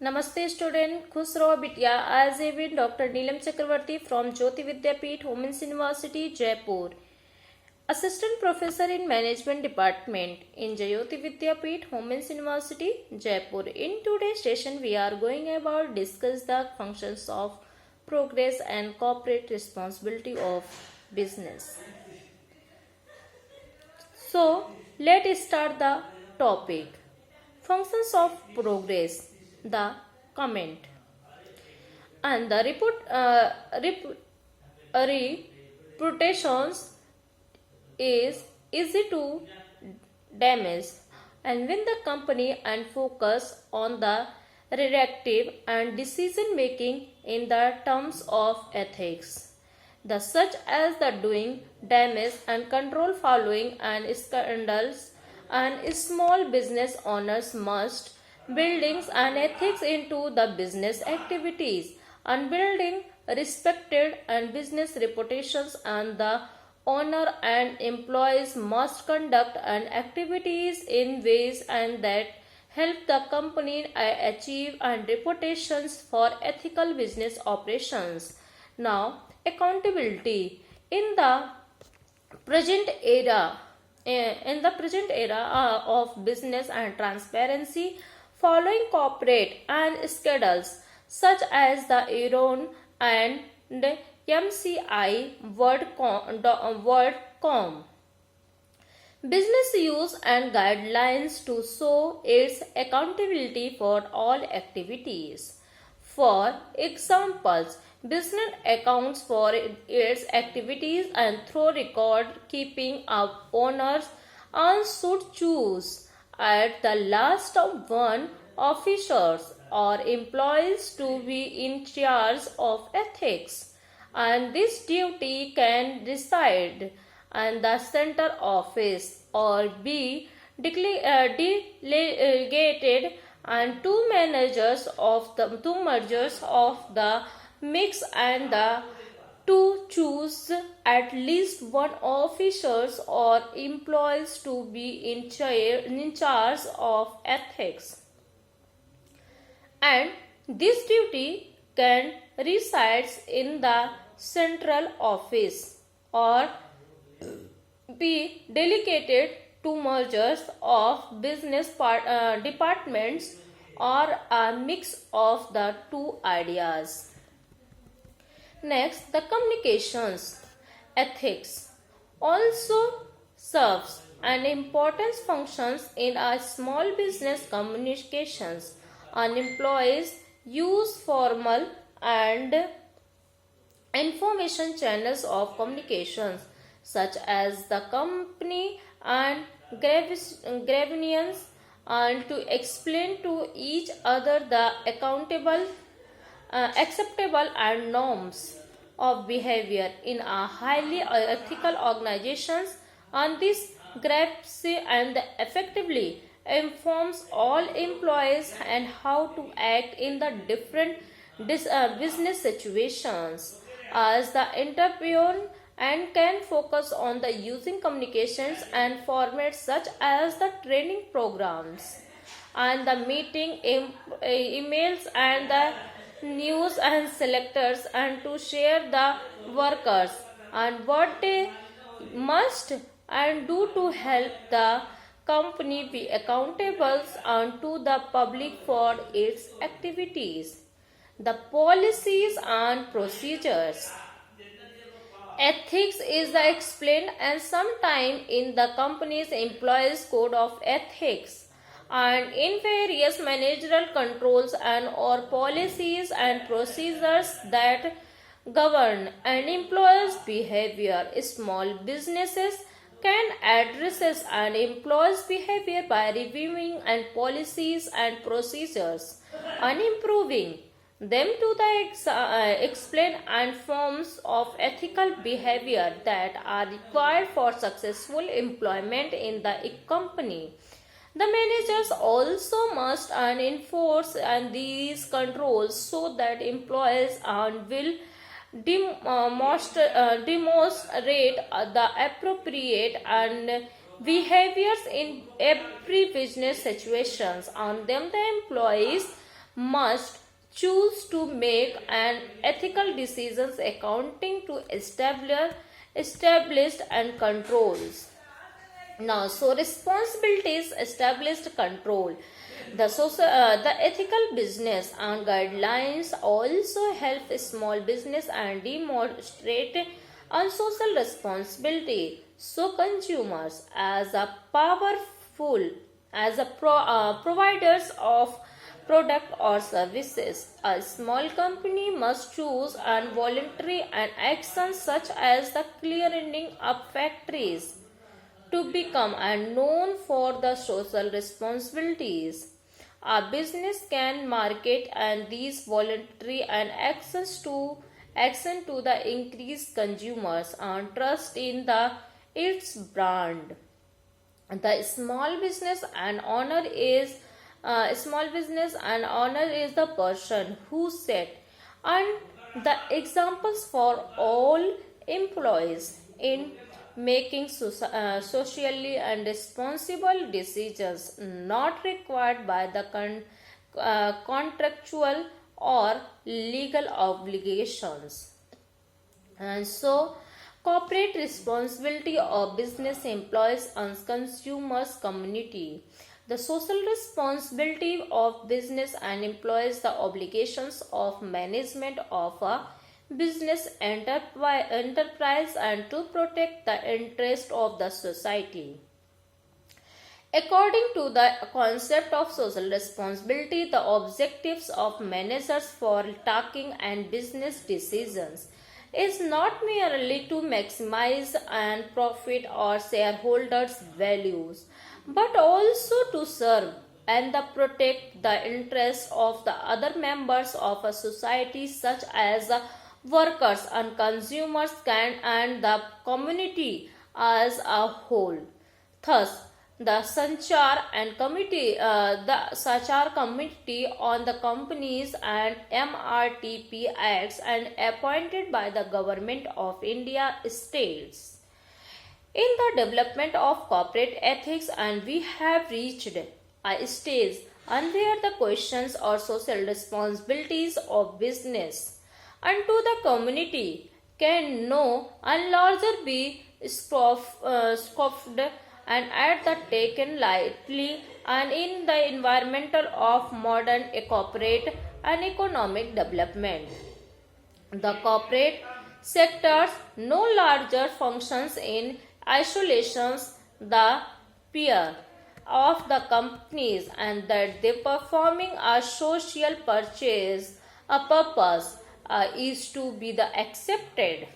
नमस्ते स्टूडेंट, खुश रहो बिटिया। आज एविन doctor Neelam Chakravarti from Jyoti Vidyapeeth women's university Jaipur, assistant professor in management department in Jayoti Vidyapeeth Women's University Jaipur. In today's session we are going about discuss the functions of progress and corporate responsibility of business. So let's start the topic. Functions of progress. The comment and the reputations is easy to damage, and when the company and focus on the reactive and decision making in the terms of ethics, the such as the doing damage and control following and scandals, and small business owners must buildings and ethics into the business activities and building respected and business reputations, and the owner and employees must conduct and activities in ways and that help the company achieve and reputations for ethical business operations. Now, accountability in the present era of business and transparency, following corporate and schedules such as the Enron and MCI WorldCom. Business use and guidelines to show its accountability for all activities. For examples, business accounts for its activities and through record keeping of owners and should choose at the last of one officers or employees to be in charge of ethics, and this duty can reside in the center office or be delegated and two mergers of the mix, and the to choose at least one officers or employees to be in charge of ethics, and this duty can reside in the central office or be delegated to mergers of business departments or a mix of the two ideas. Next, the communications ethics also serves an important function in a small business communications, and employees use formal and information channels of communications such as the company and grievance, and to explain to each other the acceptable and norms of behavior in a highly ethical organizations, and this grasps and effectively informs all employees and how to act in the different business situations as the entrepreneur, and can focus on the using communications and formats such as the training programs and the meeting emails and the news and selectors, and to share the workers and what they must and do to help the company be accountable and to the public for its activities. The policies and procedures. Ethics is the explained and sometime in the company's employees code of ethics, and in various managerial controls and or policies and procedures that govern an employee's behavior. Small businesses can address an employee's behavior by reviewing and policies and procedures and improving them to the explain and forms of ethical behavior that are required for successful employment in the company. The managers also must enforce and these controls so that employees will demonstrate the appropriate and behaviors in every business situations, and them the employees must choose to make an ethical decisions accounting to established and controls. Now, so responsibilities established control. The ethical business and guidelines also help small business and demonstrate on social responsibility. So consumers, as a powerful, as a providers of product or services, a small company must choose and voluntary and actions such as the clearing up factories to become and known for the social responsibilities. A business can market and these voluntary and action to the increased consumers and trust in the its brand. The small business and owner is the person who set and the examples for all employees in making socially and responsible decisions not required by the contractual or legal obligations. And so, corporate responsibility of business employees and consumers community. The social responsibility of business and employees the obligations of management of a business enterprise and to protect the interest of the society. According to the concept of social responsibility, the objectives of managers for taking and business decisions is not merely to maximize and profit or shareholders' values, but also to serve and protect the interests of the other members of a society such as workers and consumers and the community as a whole. Thus, the Sanchar Committee on the Companies and MRTP Acts and appointed by the Government of India states in the development of corporate ethics, and we have reached a stage and where the questions or social responsibilities of business and to the community can no longer be scoffed and at the taken lightly and in the environmental of modern corporate and economic development. The corporate sectors no larger functions in isolations the peer of the companies and that they performing a social purpose is to be the accepted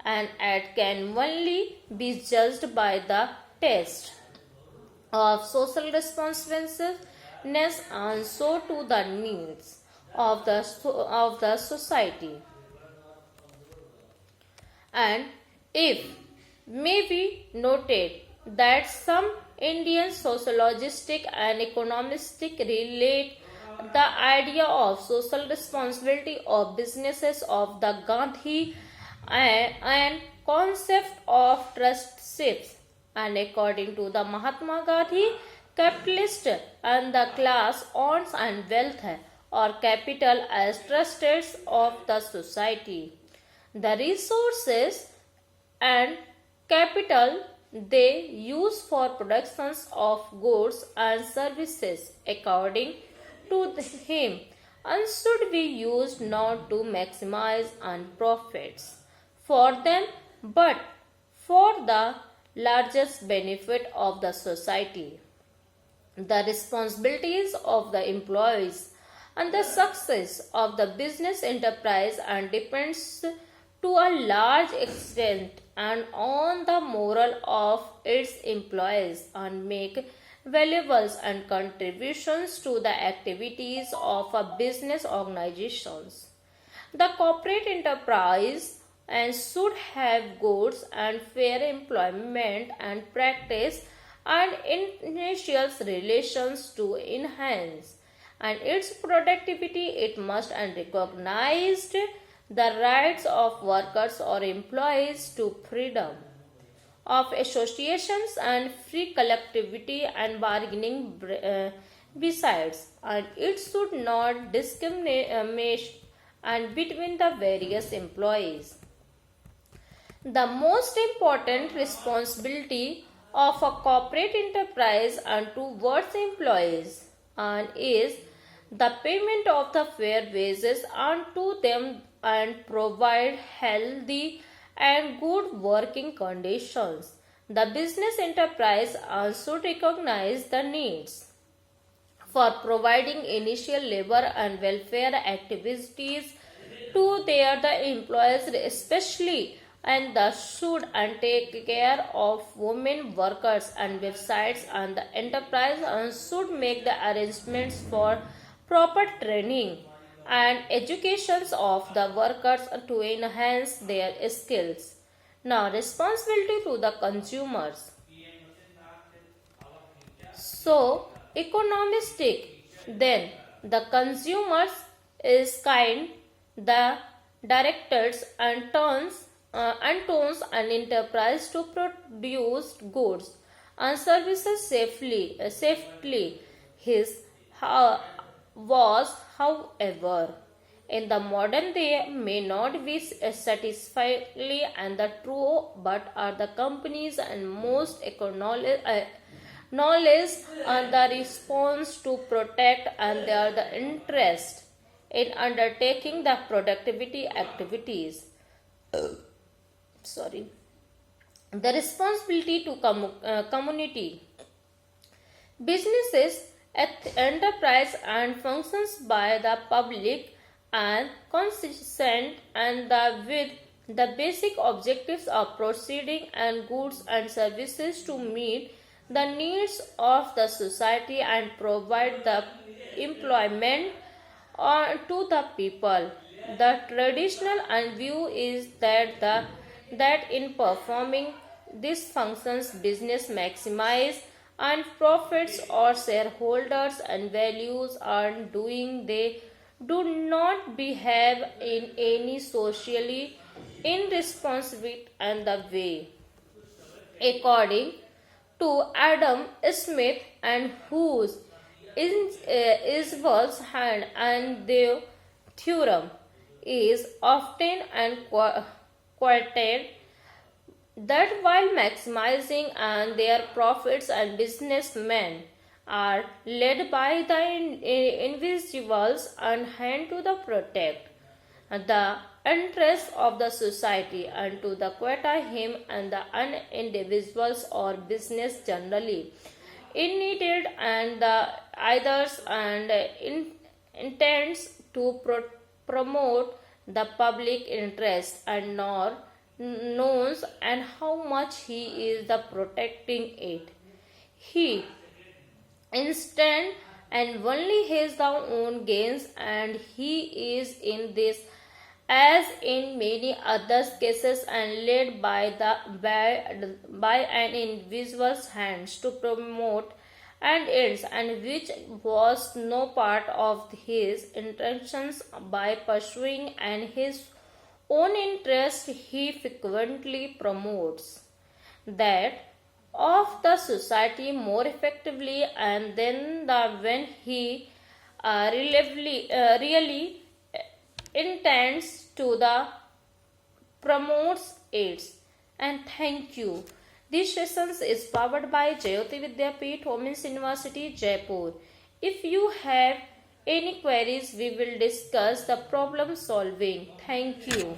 and it can only be judged by the test of social responsiveness and so to the needs of the society. And if may be noted that some Indian sociologistic and economistic relate the idea of social responsibility of businesses of the Gandhi and concept of trusteeships, and according to the Mahatma Gandhi, capitalist and the class owns and wealth or capital as trustees of the society. The resources and capital they use for productions of goods and services according to him and should be used not to maximize and profits for them but for the largest benefit of the society. The responsibilities of the employees and the success of the business enterprise and depends to a large extent and on the moral of its employees and make valuables and contributions to the activities of a business organizations. The corporate enterprise and should have goods and fair employment and practice and initial relations to enhance and its productivity. It must and recognized the rights of workers or employees to freedom of associations and free collectivity and bargaining besides, and it should not discriminate and between the various employees. The most important responsibility of a corporate enterprise and towards employees and is the payment of the fair wages unto them and provide healthy and good working conditions. The business enterprise also recognize the needs for providing initial labor and welfare activities to the employees especially and the should and take care of women workers and websites and the enterprise and should make the arrangements for proper training and educations of the workers to enhance their skills. Now responsibility to the consumers. So economistic, then the consumers is kind, the directors and tones an enterprise to produce goods and services safely. His was, however, in the modern day may not be satisfactorily and the true, but are the companies and most knowledge and the response to protect and their the interest in undertaking the productivity activities. Sorry, the responsibility to community. Businesses enterprise and functions by the public and consistent and with the basic objectives of proceeding and goods and services to meet the needs of the society and provide the employment to the people. The traditional and view is that in performing these functions business maximize and profits or shareholders and values are doing they do not behave in any socially irresponsible and the way. According to Adam Smith and Hughes Isval's hand and their theorem is often and quoted that while maximizing and their profits and businessmen are led by the individuals and hand to the protect the interests of the society and to the quota him and the individuals or business generally in needed and the others and intends to promote the public interest and nor knows and how much he is the protecting it. He instant and only his the own gains and he is in this as in many other cases and led by an individual's hands to promote and ends and which was no part of his intentions by pursuing and his own interest he frequently promotes that of the society more effectively and then when he really intends to the promotes it. And thank you. This sessions is powered by Jayoti Vidyapeeth Women's University Jaipur. If you have any queries we will discuss the problem solving. Thank you.